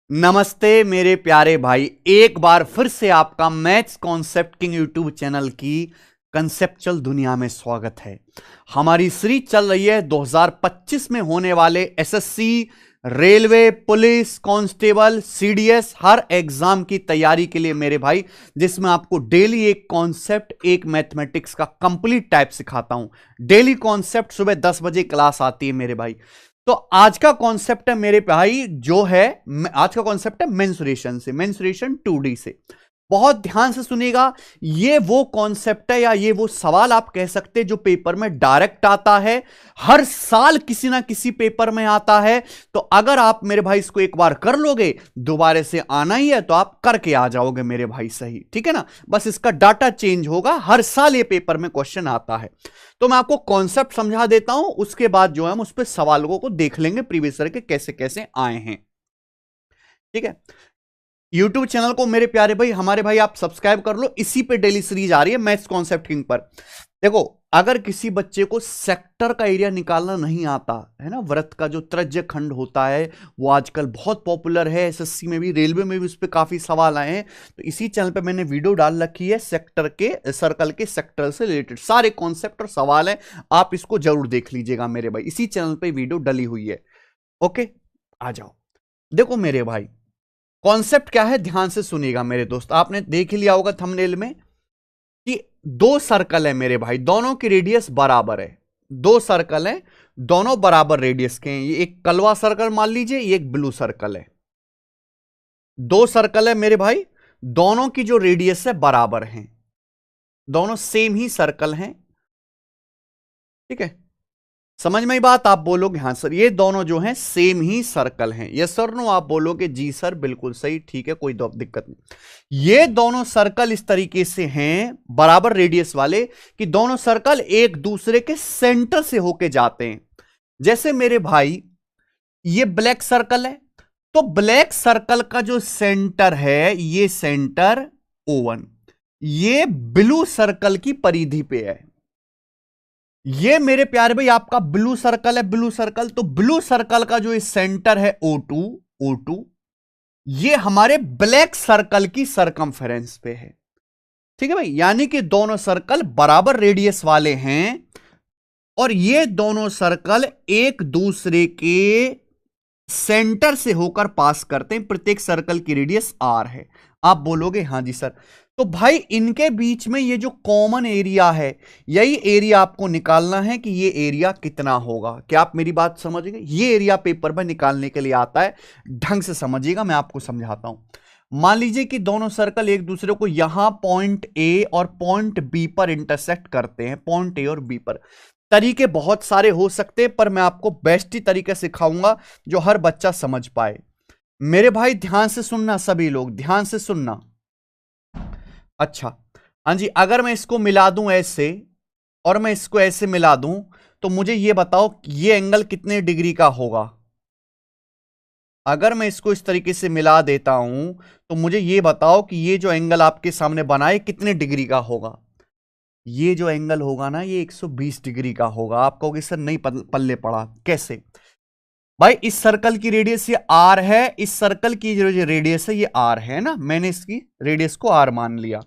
नमस्ते मेरे प्यारे भाई, एक बार फिर से आपका maths concept king YouTube channel की कंसेप्चुअल दुनिया में स्वागत है। हमारी सीरीज चल रही है 2025 में होने वाले SSC, railway, police, constable, CDS हर एग्जाम की तैयारी के लिए मेरे भाई, जिसमें आपको डेली एक कॉन्सेप्ट, एक मैथमेटिक्स का कंप्लीट टाइप सिखाता हूं। डेली कॉन्सेप्ट सुबह 10 बजे क्लास आती है मेरे भाई। तो आज का कॉन्सेप्ट है मेरे भाई जो है, आज का कॉन्सेप्ट है मेंसुरेशन से, मेंसुरेशन 2D से। बहुत ध्यान से सुनिएगा। ये वो कॉन्सेप्ट है या ये वो सवाल आप कह सकते हैं जो पेपर में डायरेक्ट आता है, हर साल किसी ना किसी पेपर में आता है। तो अगर आप मेरे भाई इसको एक बार कर लोगे, दोबारा से आना ही है तो आप करके आ जाओगे मेरे भाई, सही ठीक है ना। बस इसका डाटा चेंज होगा, हर साल ये पेपर में क्वेश्चन आता है। तो मैं आपको कॉन्सेप्ट समझा देता हूं, उसके बाद जो है हम उस पर सवालों को देख लेंगे प्रीवियस ईयर के कैसे कैसे आए हैं। ठीक है, यूट्यूब चैनल को मेरे प्यारे भाई, हमारे भाई आप सब्सक्राइब कर लो, इसी पे डेली सीरीज आ रही है मैथ्स कॉन्सेप्ट किंग पर। देखो, अगर किसी बच्चे को सेक्टर का एरिया निकालना नहीं आता है ना, वृत्त का जो त्रिज्य खंड होता है वो आजकल बहुत पॉपुलर है, एसएससी में भी, रेलवे में भी उस पर काफी सवाल आए हैं। तो इसी चैनल पे मैंने वीडियो डाल रखी है, सेक्टर के, सर्कल के सेक्टर से रिलेटेड सारे कॉन्सेप्ट और सवाल हैं, आप इसको जरूर देख लीजिएगा मेरे भाई, इसी चैनल पे वीडियो डली हुई है। ओके, आ जाओ। देखो मेरे भाई, कॉन्सेप्ट क्या है ध्यान से सुनिएगा मेरे दोस्त। आपने देख लिया होगा थंबनेल में कि दो सर्कल है मेरे भाई, दोनों की रेडियस बराबर है। दो सर्कल है, दोनों बराबर रेडियस के हैं। ये एक कलवा सर्कल मान लीजिए, ये एक ब्लू सर्कल है। दो सर्कल है मेरे भाई, दोनों की जो रेडियस है बराबर हैं, दोनों सेम ही सर्कल हैं। ठीक है, समझ में ही बात? आप बोलोगे हाँ सर, ये दोनों जो हैं सेम ही सर्कल हैं। यस सर नो, आप बोलोगे जी सर बिल्कुल सही, ठीक है, कोई दिक्कत नहीं। ये दोनों सर्कल इस तरीके से हैं, बराबर रेडियस वाले, कि दोनों सर्कल एक दूसरे के सेंटर से होके जाते हैं। जैसे मेरे भाई ये ब्लैक सर्कल है, तो ब्लैक सर्कल का जो सेंटर है, ये सेंटर O1, ये ब्लू सर्कल की परिधि पे है। ये मेरे प्यारे भाई आपका ब्लू सर्कल है, ब्लू सर्कल, तो ब्लू सर्कल का जो सेंटर है O2, ये हमारे ब्लैक सर्कल की सरकमफेरेंस पे है। ठीक है भाई, यानी कि दोनों सर्कल बराबर रेडियस वाले हैं और ये दोनों सर्कल एक दूसरे के सेंटर से होकर पास करते हैं। प्रत्येक सर्कल की रेडियस R है। आप बोलोगे हाँ जी सर, तो भाई इनके बीच में ये जो कॉमन एरिया है, यही एरिया आपको निकालना है कि ये एरिया कितना होगा। क्या आप मेरी बात समझ गए? ये एरिया पेपर में निकालने के लिए आता है, ढंग से समझिएगा, मैं आपको समझाता हूं। मान लीजिए कि दोनों सर्कल एक दूसरे को यहां पॉइंट ए और पॉइंट बी पर इंटरसेक्ट करते हैं, पॉइंट ए और बी पर। तरीके बहुत सारे हो सकते हैं, पर मैं आपको बेस्ट ही तरीके सिखाऊंगा जो हर बच्चा समझ पाए। मेरे भाई ध्यान से सुनना, सभी लोग ध्यान से सुनना। अच्छा, हाँ जी, अगर मैं इसको मिला दूं ऐसे और मैं इसको ऐसे मिला दूं, तो मुझे ये बताओ ये एंगल कितने डिग्री का होगा। अगर मैं इसको इस तरीके से मिला देता हूं तो मुझे ये बताओ कि ये जो एंगल आपके सामने बना है कितने डिग्री का होगा। ये जो एंगल होगा ना, ये 120 डिग्री का होगा। आप कहोगे सर नहीं पल्ले पड़ा, कैसे? भाई इस सर्कल की रेडियस ये R है, इस सर्कल की जो रेडियस है ये R है ना, मैंने इसकी रेडियस को R मान लिया।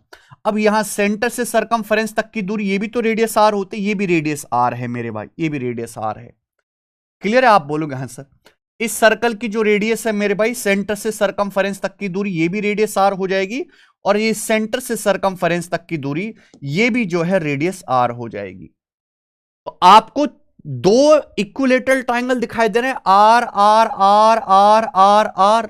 अब यहां सेंटर से सरकमफेरेंस तक की दूरी, ये भी तो रेडियस R होती है, ये भी रेडियस R है मेरे भाई, ये भी रेडियस R है। क्लियर है? आप बोलोगे हाँ सर। इस सर्कल की जो रेडियस है मेरे भाई, सेंटर से सरकमफेरेंस तक की दूरी, ये भी रेडियस R हो जाएगी, और ये सेंटर से सरकमफेरेंस तक की दूरी, ये भी जो है रेडियस R हो जाएगी। तो आपको दो इक्विलेटरल ट्रायंगल दिखाई दे रहे हैं, r r r r r r.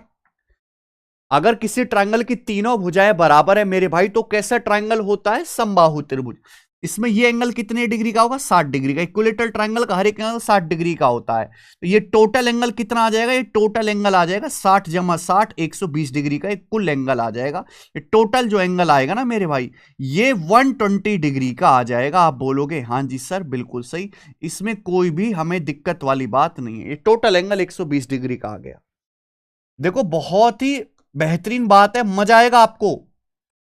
अगर किसी ट्रायंगल की तीनों भुजाएं बराबर है मेरे भाई, तो कैसा ट्रायंगल होता है? समबाहु त्रिभुज। इसमें ये एंगल कितने डिग्री का होगा? 60 डिग्री का। इक्विलेटरल ट्रायंगल का हर एक एंगल 60 डिग्री का होता है। तो ये टोटल एंगल कितना आ जाएगा? ये टोटल एंगल आ जाएगा 60 जमा 60, 120 डिग्री का एक कुल एंगल आ जाएगा। ये टोटल जो एंगल आएगा ना मेरे भाई, ये 120 डिग्री का आ जाएगा। आप बोलोगे हाँ जी सर बिल्कुल सही, इसमें कोई भी हमें दिक्कत वाली बात नहीं है। ये टोटल एंगल 120 डिग्री का आ गया। देखो बहुत ही बेहतरीन बात है, मजा आएगा आपको,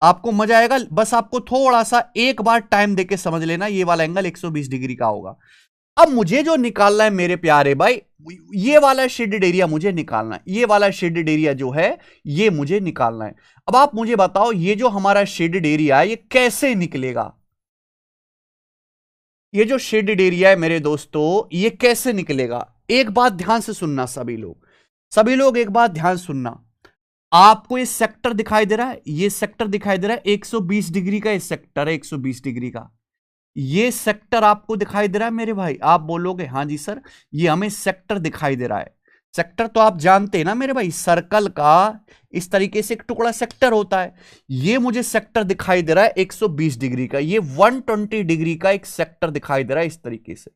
आपको मजा आएगा। बस आपको थोड़ा सा एक बार टाइम देके समझ लेना, ये वाला एंगल 120 डिग्री का होगा। अब मुझे जो निकालना है मेरे प्यारे भाई, ये वाला शेडेड एरिया मुझे निकालना है, ये वाला शेडेड एरिया जो है ये मुझे निकालना है। अब आप मुझे बताओ ये जो हमारा शेडेड एरिया है ये कैसे निकलेगा? ये जो शेडेड एरिया है मेरे दोस्तों ये कैसे निकलेगा? एक बात ध्यान से सुनना सभी लोग एक बात ध्यान सुनना। आपको ये सेक्टर दिखाई दे रहा है, ये सेक्टर दिखाई दे रहा है 120 डिग्री का, ये सेक्टर है 120 डिग्री का, ये सेक्टर आपको दिखाई दे रहा है मेरे भाई। आप बोलोगे हाँ जी सर ये हमें सेक्टर दिखाई दे रहा है। सेक्टर तो आप जानते हैं ना मेरे भाई, सर्कल का इस तरीके से एक टुकड़ा सेक्टर होता है। ये मुझे सेक्टर दिखाई दे रहा है 120 डिग्री का, ये 120 डिग्री का एक सेक्टर दिखाई दे रहा है इस तरीके से,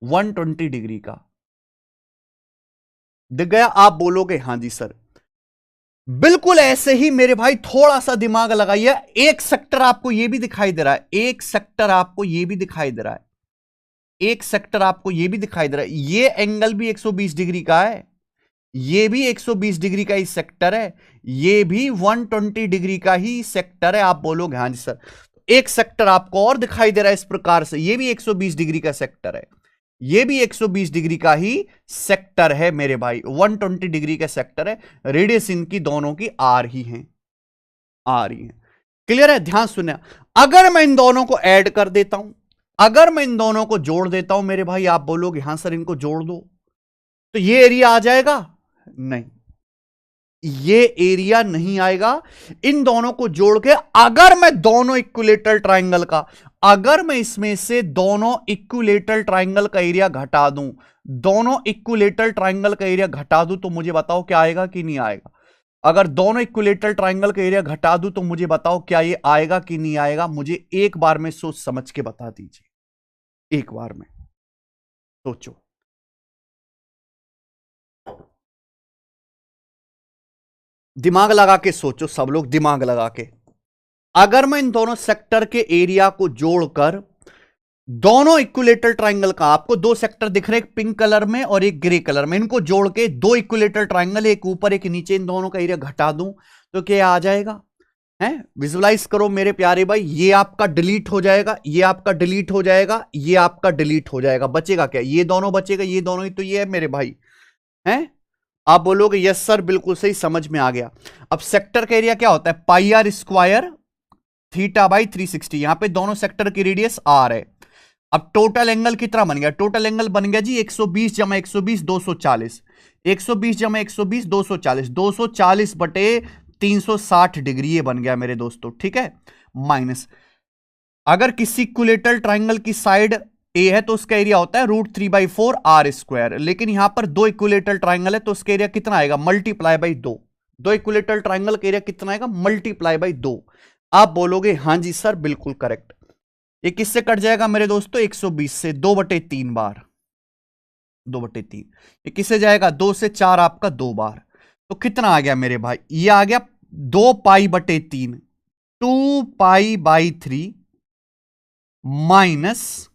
120 डिग्री का दिख गया। आप बोलोगे हाँ जी सर। बिल्कुल ऐसे ही मेरे भाई थोड़ा सा दिमाग लगाइए, एक सेक्टर आपको यह भी दिखाई दे रहा है, एक सेक्टर आपको यह भी दिखाई दे रहा है, एक सेक्टर आपको यह भी दिखाई दे रहा है। ये एंगल भी 120 डिग्री का है, ये भी 120 डिग्री का ही सेक्टर है, ये भी 120 डिग्री का ही सेक्टर है। आप बोलोगे हाँ जी सर। एक सेक्टर आपको और दिखाई दे रहा है इस प्रकार से, ये भी 120 डिग्री का सेक्टर है, ये भी 120 डिग्री का ही सेक्टर है मेरे भाई, 120 डिग्री का सेक्टर है। रेडियस इनकी दोनों की आर ही है, आर ही है। क्लियर है? ध्यान सुनना। अगर मैं इन दोनों को ऐड कर देता हूं, अगर मैं इन दोनों को जोड़ देता हूं मेरे भाई, आप बोलोगे हां सर इनको जोड़ दो, तो ये एरिया आ जाएगा? नहीं, ये एरिया नहीं आएगा। इन दोनों को जोड़ के अगर मैं दोनों इक्विलेटरल ट्राइंगल का, अगर मैं इसमें से दोनों इक्विलेटरल ट्राइंगल का एरिया घटा दूं, दोनों इक्विलेटरल ट्राइंगल का एरिया घटा दूं, तो मुझे बताओ क्या आएगा कि नहीं आएगा? अगर दोनों इक्विलेटरल ट्राइंगल का एरिया घटा दूं तो मुझे बताओ क्या ये आएगा कि नहीं आएगा? मुझे एक बार में सोच समझ के बता दीजिए, एक बार में सोचो। दिमाग लगा के सोचो सब लोग, दिमाग लगा के। अगर मैं इन दोनों सेक्टर के एरिया को जोड़कर दोनों इक्विलेटरल ट्राइंगल का, आपको दो सेक्टर दिख रहे हैं, एक पिंक कलर में और एक ग्रे कलर में, इनको जोड़ के दो इक्विलेटरल ट्राइंगल, एक ऊपर एक नीचे, इन दोनों का एरिया घटा दूं तो क्या आ जाएगा? हैं? विजुलाइज करो मेरे प्यारे भाई। ये आपका डिलीट हो जाएगा, ये आपका डिलीट हो जाएगा, ये आपका डिलीट हो जाएगा, बचेगा क्या? ये दोनों बचेगा, ये दोनों ही तो ये है मेरे भाई, हैं? आप बोलोगे यस सर बिल्कुल सही, समझ में आ गया। अब सेक्टर का एरिया क्या होता है? पाई आर स्क्वायर थीटा बाई 360। यहां पे दोनों सेक्टर की रेडियस आर है। अब टोटल एंगल कितना बन गया? टोटल एंगल बन गया जी 120 जमा 120 240, 120 जमा 120 240, 240 बटे 360 डिग्री ये बन गया मेरे दोस्तों, ठीक है। माइनस, अगर किसी इक्विलेटरल ट्राइंगल की साइड ए है तो उसका एरिया होता है √3/4 आर स्क्वायर, लेकिन यहां पर दो इक्विलेटरल ट्राइंगल है तो उसका एरिया कितना आएगा? Multiply by 2। दो इक्विलेटरल ट्राइंगल का एरिया कितना आएगा? Multiply by 2। आप बोलोगे हां जी सर बिल्कुल करेक्ट। ये किससे कट जाएगा मेरे दोस्तों? 120 से, 2/3 बार, 2/3। ये किससे जाएगा? 2 से 4 आपका 2 बार, तो कितना आ गया मेरे भाई? ये आ गया 2π/3, 2π/3 माइनस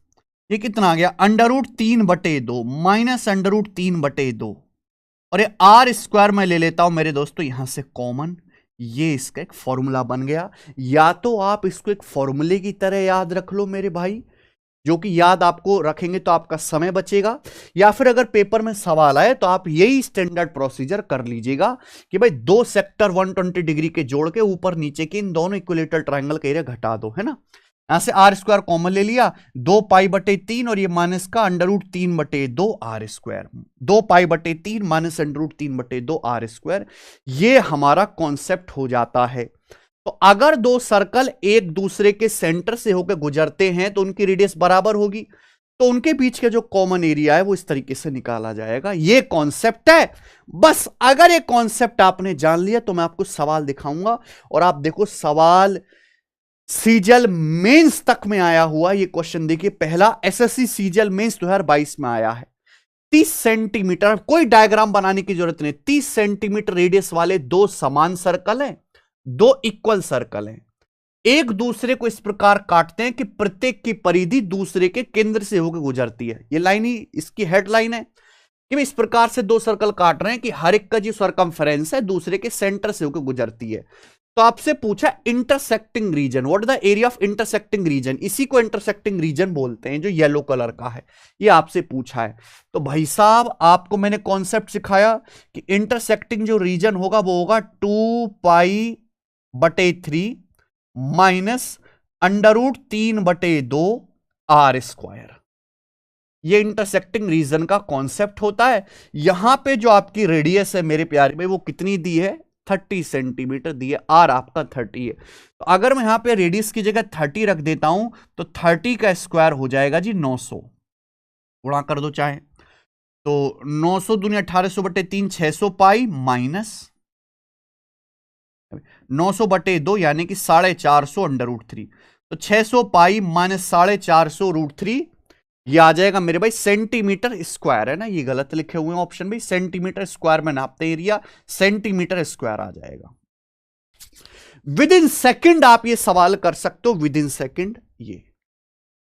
ये कितना आ गया? √3/2 माइनस √3/2। और ये आर स्क्वायर में ले लेता हूं मेरे दोस्तों यहां से कॉमन, ये इसका एक फॉर्मूला बन गया। या तो आप इसको एक फॉर्मूले की तरह याद रख लो मेरे भाई, जो कि याद आपको रखेंगे तो आपका समय बचेगा, या फिर अगर पेपर में सवाल आए तो आप यही स्टैंडर्ड प्रोसीजर कर लीजिएगा कि भाई दो सेक्टर 120 डिग्री के जोड़ के ऊपर नीचे के इन दोनों इक्विलेटरल ट्राइंगल का एरिया घटा दो, है ना। यहां से आर स्क्वायर कॉमन ले लिया, 2π/3 और ये माइनस का √3/2 R square, 2π/3 minus √3/2 R square, ये हमारा कॉन्सेप्ट हो जाता है। तो अगर दो सर्कल एक दूसरे के सेंटर से होकर गुजरते हैं तो उनकी रेडियस बराबर होगी, तो उनके बीच का जो कॉमन एरिया है वो इस तरीके से निकाला जाएगा। ये कॉन्सेप्ट है। बस अगर ये कॉन्सेप्ट आपने जान लिया तो मैं आपको सवाल दिखाऊंगा, और आप देखो सवाल सीजीएल मेंस तक में आया हुआ ये क्वेश्चन देखिए, पहला एसएससी सीजीएल मेंस 2022 में आया है। 30 सेंटीमीटर, कोई डायग्राम बनाने की जरूरत नहीं, 30 सेंटीमीटर रेडियस वाले दो समान सर्कल हैं, दो इक्वल सर्कल हैं, एक दूसरे को इस प्रकार काटते हैं कि प्रत्येक की परिधि दूसरे के केंद्र से होकर गुजरती है। ये लाइन ही इसकी हेडलाइन है कि इस प्रकार से दो सर्कल काट रहे हैं कि हर एक का जो सर्कमफेरेंस है दूसरे के सेंटर से होकर गुजरती है। तो आपसे पूछा intersecting region, what is the area of intersecting region, इसी को इंटरसेक्टिंग रीजन बोलते हैं जो येलो कलर का है, ये आपसे पूछा है। तो भाई साहब आपको मैंने कॉन्सेप्ट सिखाया कि इंटरसेक्टिंग जो रीजन होगा वो होगा 2π/3 माइनस √3/2 r²। ये इंटरसेक्टिंग रीजन का कॉन्सेप्ट होता है। यहां पे जो आपकी रेडियस है मेरे प्यारे भाई वो कितनी दी है, 30 सेंटीमीटर दी है, आर आपका 30 है। तो अगर मैं यहां पे रेडियस की जगह 30 रख देता हूं तो 30 का स्क्वायर हो जाएगा जी 900, गुणा कर दो चाहे तो 900 दूनी 1800/3 600 पाई माइनस 900/2 यानी कि 450 √3, तो 600 पाई माइनस 450 √3 ये आ जाएगा मेरे भाई सेंटीमीटर स्क्वायर, है ना, ये गलत लिखे हुए हैं ऑप्शन भाई, सेंटीमीटर स्क्वायर में नापते एरिया, सेंटीमीटर स्क्वायर आ जाएगा। विद इन सेकेंड आप ये सवाल कर सकते हो, विद इन सेकेंड ये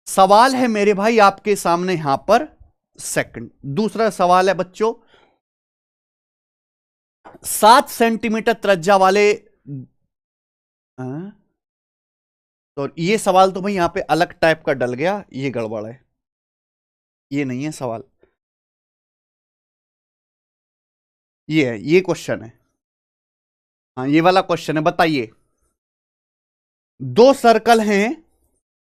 सवाल है मेरे भाई आपके सामने यहां पर सेकंड। दूसरा सवाल है बच्चों, 7 सेंटीमीटर त्रिज्या वाले, तो ये सवाल तो भाई यहां पे अलग टाइप का डल गया, ये गड़बड़ है, ये नहीं है सवाल, ये है, ये क्वेश्चन है, हाँ ये वाला क्वेश्चन है। बताइए, 2 सर्कल हैं,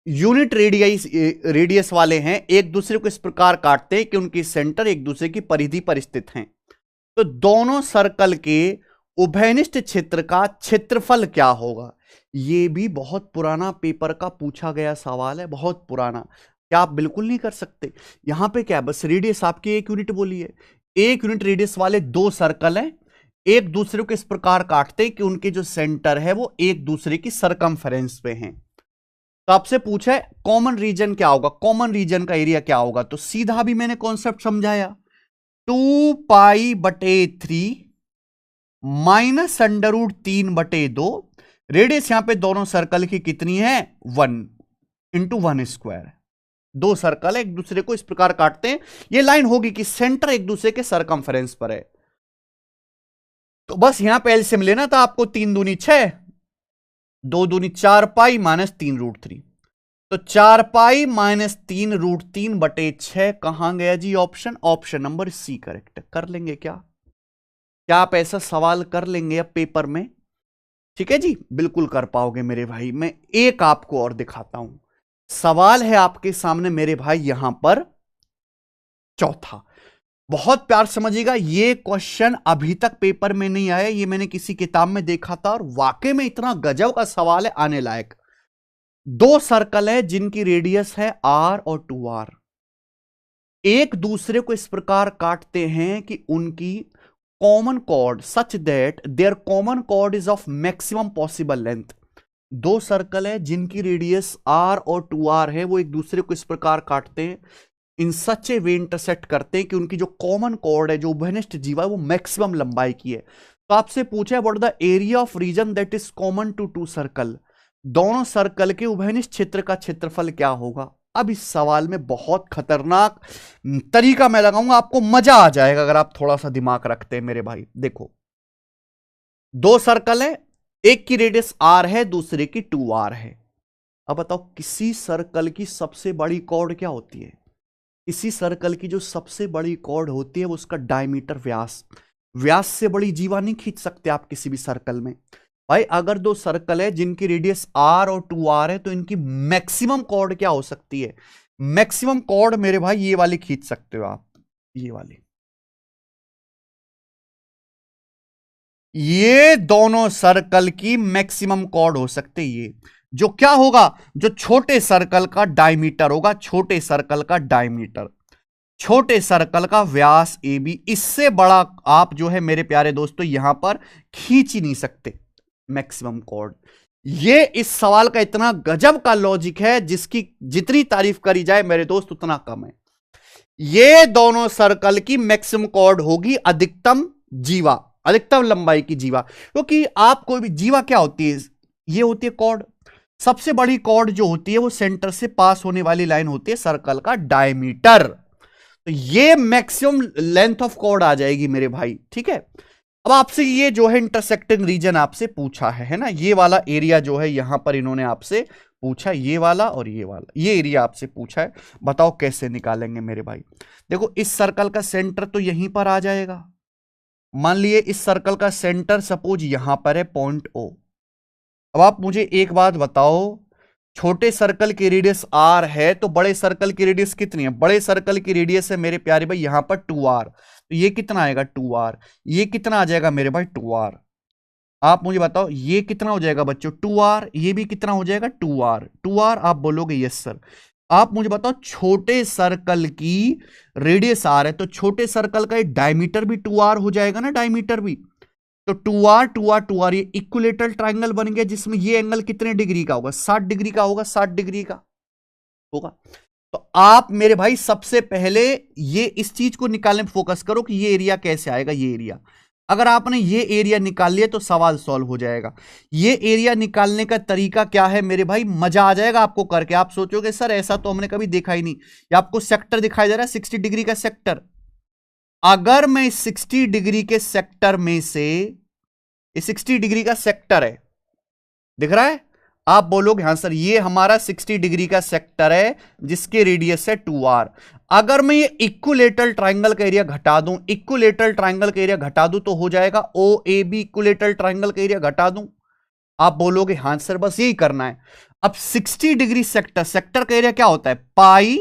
यूनिट रेडियस वाले हैं, एक दूसरे को इस प्रकार काटते हैं कि उनकी सेंटर एक दूसरे की परिधि पर स्थित हैं, तो दोनों सर्कल के उभयनिष्ठ क्षेत्र का क्षेत्रफल क्या होगा। ये भी बहुत पुराना पेपर का पूछा गया सवाल है, बहुत पुराना, क्या आप बिल्कुल नहीं कर सकते। यहां पे क्या, बस रेडियस आपकी 1 यूनिट बोली है, 1 यूनिट रेडियस वाले 2 सर्कल हैं, एक दूसरे को इस प्रकार काटते हैं कि उनके जो सेंटर है वो एक दूसरे की सरकमफेरेंस पे हैं। तो आपसे पूछा है कॉमन रीजन क्या होगा, कॉमन रीजन का एरिया क्या होगा, तो सीधा भी मैंने कॉन्सेप्ट समझाया, 2π/3 माइनस √3/2, रेडियस यहां पे दोनों सर्कल की कितनी है, 1 × 1²। 2 सर्कल एक दूसरे को इस प्रकार काटते हैं, ये लाइन होगी कि सेंटर एक दूसरे के सरकमफेरेंस पर है। तो बस यहां पे एलसीएम लेना था आपको, 3 दूनी 6, 2 दूनी 4π माइनस 3√3, तो 4π माइनस 3√3/6 कहां गया जी option, option number C correct. कर लेंगे क्या आप ऐसा सवाल कर लेंगे अब पेपर में, ठीक है जी, बिल्कुल कर पाओगे मेरे भाई। मैं एक आपको और दिखाता हूं, सवाल है आपके सामने मेरे भाई यहां पर चौथा, बहुत प्यार समझिएगा, ये क्वेश्चन अभी तक पेपर में नहीं आया, ये मैंने किसी किताब में देखा था और वाकई में इतना गजब का सवाल है, आने लायक। 2 सर्कल है जिनकी रेडियस है r और 2r, एक दूसरे को इस प्रकार काटते हैं कि उनकी common chord such that their common chord is of maximum possible length. 2 circle है जिनकी रेडियस r और 2r है, वो एक दूसरे को इस प्रकार काटते हैं, इन सच ए वे इंटरसेक्ट करते हैं कि उनकी जो कॉमन कॉर्ड है, जो उभयनिष्ठ जीवा है, वो मैक्सिमम लंबाई की है। तो आपसे पूछा है what the area of region that is common to 2 circle, दोनों सर्कल के उभयनिष्ठ क्षेत्र का क्षेत्रफल क्या होगा। अब इस सवाल में बहुत खतरनाक तरीका मैं लगाऊंगा, आपको मजा आ जाएगा अगर आप थोड़ा सा दिमाग रखते हैं मेरे भाई। देखो, 2 सर्कल है, एक की रेडियस r है, दूसरे की 2r है। अब बताओ किसी सर्कल की सबसे बड़ी कॉर्ड क्या होती है, इसी सर्कल की जो सबसे बड़ी कॉर्ड होती है वो उसका डायमीटर, व्यास से बड़ी जीवा नहीं खींच सकते आप किसी भी सर्कल में। भाई अगर 2 सर्कल है जिनकी रेडियस r और 2r है तो इनकी मैक्सिमम कॉर्ड क्या हो सकती है, मैक्सिमम कॉर्ड मेरे भाई ये वाली खींच सकते हो आप, ये वाली, ये दोनों सर्कल की मैक्सिमम कॉर्ड हो सकते, ये जो क्या होगा, जो छोटे सर्कल का डायमीटर होगा, छोटे सर्कल का डायमीटर, छोटे सर्कल का व्यास AB, इससे बड़ा आप जो है मेरे प्यारे दोस्तों यहां पर खींच ही नहीं सकते मैक्सिमम कॉर्ड। ये इस सवाल का इतना गजब का लॉजिक है जिसकी जितनी तारीफ करी जाए मेरे दोस्त उतना कम है। ये दोनों सर्कल की मैक्सिमम कॉर्ड होगी अधिकतम जीवा, अधिकतम लंबाई की जीवा, क्योंकि आप कोई भी जीवा क्या होती है, ये होती है कॉर्ड, सबसे बड़ी कॉर्ड जो होती है वो सेंटर से पास होने वाली लाइन होती है सर्कल का डायमीटर, तो ये मैक्सिमम लेंथ ऑफ कॉर्ड आ जाएगी मेरे भाई, ठीक है। अब आपसे ये जो है इंटरसेक्टिंग रीजन आपसे पूछा है ना, ये वाला एरिया जो है यहां पर इन्होंने आपसे पूछा, ये वाला और ये वाला, ये एरिया आपसे पूछा है। बताओ कैसे निकालेंगे मेरे भाई। देखो इस सर्कल का सेंटर तो यहीं पर आ जाएगा। मान लिए इस सर्कल का सेंटर सपोज यहां पर है पॉइंट ओ। अब आप मुझे एक बात बताओ, छोटे सर्कल की रेडियस आर है तो बड़े सर्कल की रेडियस कितनी है? बड़े सर्कल की रेडियस है मेरे प्यारे भाई यहां पर 2r, तो ये कितना आएगा 2r। ये कितना आ जाएगा मेरे भाई 2r। आप मुझे बताओ ये कितना हो जाएगा बच्चों 2r, ये भी कितना हो जाएगा 2r। 2r आप बोलोगे यस सर। आप मुझे बताओ छोटे सर्कल की रेडियस आर है तो छोटे सर्कल का डायमीटर भी 2r हो जाएगा ना, डायमीटर भी। तो 2r 2r 2r ये इक्विलेटरल ट्रायंगल बन गया, जिसमें ये एंगल कितने डिग्री का होगा? 60 डिग्री का होगा, 60 डिग्री का होगा। तो आप मेरे भाई सबसे पहले ये इस चीज को निकालने में फोकस करो कि ये एरिया कैसे आएगा। ये एरिया अगर आपने ये एरिया निकाल लिया तो सवाल सॉल्व हो जाएगा। ये एरिया निकालने का तरीका क्या है मेरे भाई, मजा आ जाएगा आपको करके। आप सोचोगे सर ऐसा तो हमने कभी देखा ही नहीं। ये आपको सेक्टर दिखाई दे रहा है 60 डिग्री का सेक्टर। अगर मैं 60 डिग्री के सेक्टर में से, ये 60 डिग्री का सेक्टर है, दिख रहा है? आप बोलोगे हाँ सर ये हमारा 60 डिग्री का सेक्टर है जिसके रेडियस है 2r। अगर मैं ये इक्विलेटरल ट्रायंगल का एरिया घटा दूं, इक्विलेटरल ट्रायंगल का एरिया घटा दूं तो हो जाएगा OAB, इक्विलेटरल ट्रायंगल का एरिया घटा दूं। आप बोलोगे हाँ सर बस यही करना है। अब 60 डिग्री सेक्टर, सेक्टर का एरिया क्या होता है? पाई,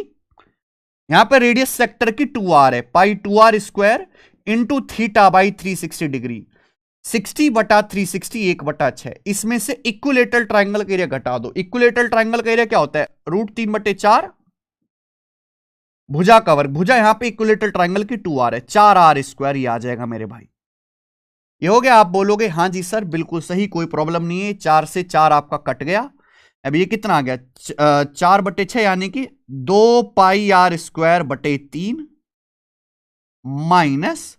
यहां पर रेडियस सेक्टर की 2r है, पाई 2r square into theta by 360 degree. 60 बटा 360 1/6। इसमें से इक्विलेटरल ट्रायंगल का एरिया घटा दो। इक्विलेटरल ट्रायंगल का एरिया क्या होता है? √3/4 भुजा का वर्ग। भुजा यहां पे इक्विलेटरल ट्रायंगल की 2r है, 4r स्क्वायर ये आ जाएगा मेरे भाई। ये हो गया। आप बोलोगे हाँ जी सर बिल्कुल सही, कोई प्रॉब्लम नहीं है। 4 से 4 आपका कट गया। अब ये कितना आ गया 4/6 यानी कि 2πr² माइनस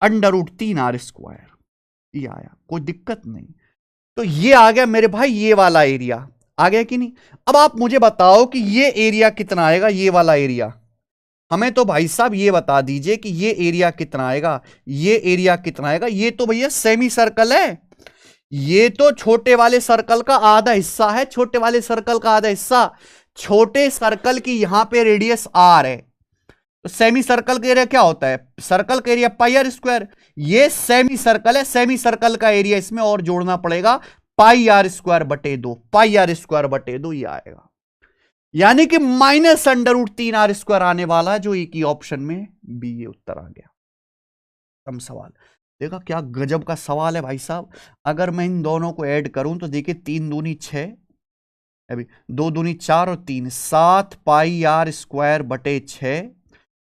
√3r²। ये आया, कोई दिक्कत नहीं। तो ये आ गया मेरे भाई ये वाला एरिया, आ गया कि नहीं? अब आप मुझे बताओ कि ये एरिया कितना आएगा, ये वाला एरिया। हमें तो भाई साहब ये बता दीजिए कि ये एरिया कितना आएगा, ये एरिया कितना आएगा। ये तो भैया सेमी सर्कल है, ये तो छोटे वाले सर्कल का आधा हिस्सा है, छोटे वाले सर्कल का आधा हिस्सा। छोटे सर्कल की यहां पे रेडियस r है, तो सेमी सर्कल का एरिया क्या होता है? सर्कल का एरिया πr²। ये सेमी सर्कल है, सेमी सर्कल का एरिया इसमें और जोड़ना पड़ेगा πr²/2, πr²/2 ये आएगा। यानी कि माइनस √3r² आने वाला है, जो एक ही ऑप्शन में बी ये उत्तर आ गया। कम सवाल देखा, क्या गजब का सवाल है भाई साहब। अगर मैं इन दोनों को ऐड करूं तो देखिए 3 दूनी 6, अभी 2 दूनी 4 और 3 7 πr²/6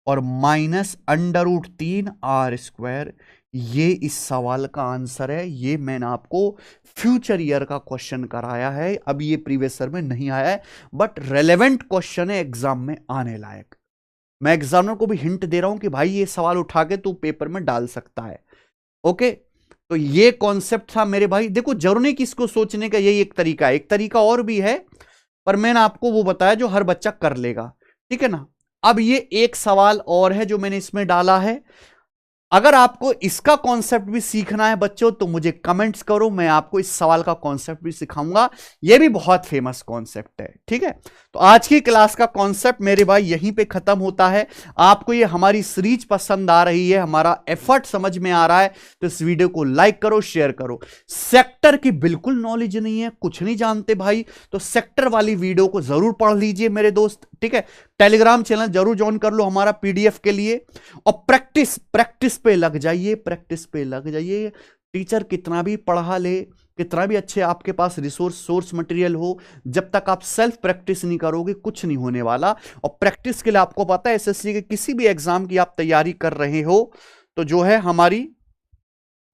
और माइनस √3r²। ये इस सवाल का आंसर है। ये मैंने आपको फ्यूचर ईयर का क्वेश्चन कराया है, अब ये प्रीवियस ईयर में नहीं आया है, बट रेलेवेंट क्वेश्चन है, एग्जाम में आने लायक। मैं एग्जामिनर को भी हिंट दे रहा हूं कि भाई ये सवाल उठा के तू पेपर में डाल सकता है। ओके, तो ये कॉन्सेप्ट था मेरे भाई। देखो जरूर नहीं कि इसको सोचने का यही एक तरीका है, एक तरीका और भी है, पर मैंने आपको वो बताया जो हर बच्चा कर लेगा, ठीक है ना। अब ये एक सवाल और है जो मैंने इसमें डाला है। अगर आपको इसका कॉन्सेप्ट भी सीखना है बच्चों तो मुझे कमेंट्स करो, मैं आपको इस सवाल का कॉन्सेप्ट भी सिखाऊंगा। यह भी बहुत फेमस कॉन्सेप्ट है, ठीक है। तो आज की क्लास का कॉन्सेप्ट मेरे भाई यहीं पे खत्म होता है। आपको ये हमारी सीरीज पसंद आ रही है, हमारा एफर्ट समझ में आ रहा है, तो इस वीडियो को लाइक करो, शेयर करो। सेक्टर की बिल्कुल नॉलेज नहीं है, कुछ नहीं जानते भाई, तो सेक्टर वाली वीडियो को जरूर पढ़ लीजिए मेरे दोस्त, ठीक है। टेलीग्राम चैनल जरूर ज्वाइन कर लो हमारा पीडीएफ के लिए, और प्रैक्टिस पे लग जाइए, प्रैक्टिस पे लग जाइए। टीचर कितना भी पढ़ा ले, कितना भी अच्छे आपके पास सोर्स मटेरियल हो, जब तक आप सेल्फ प्रैक्टिस नहीं करोगे कुछ नहीं होने वाला। और प्रैक्टिस के लिए आपको पता है एसएससी के किसी भी एग्जाम की आप तैयारी कर रहे हो तो जो है हमारी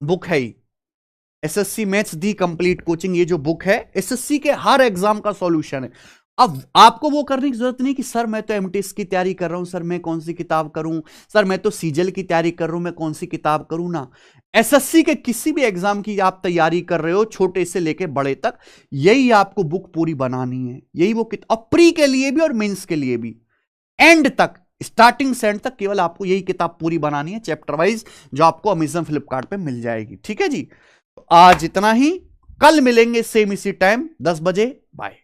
बुक है एसएससी मैथ्स दी कंप्लीट कोचिंग, ये जो बुक है एसएससी के हर एग्जाम का सॉल्यूशन है। अब आपको वो करने की जरूरत नहीं कि सर मैं तो एमटीएस की तैयारी कर रहा हूं, सर मैं कौन सी किताब करूं, सर मैं तो सीजल की तैयारी कर रहा हूं, मैं कौन सी किताब करूं ना। एसएससी के किसी भी एग्जाम की आप तैयारी कर रहे हो, छोटे से लेके बड़े तक, यही आपको बुक पूरी बनानी है, यही वो किताब, प्री के लिए भी और मेंस के लिए भी, एंड तक स्टार्टिंग से एंड तक केवल आपको यही किताब पूरी बनानी है चैप्टर वाइज, जो आपको अमेजन फ्लिपकार्ट पे मिल जाएगी। ठीक है जी, तो आज इतना ही, कल मिलेंगे सेम इसी टाइम 10 बजे। बाय।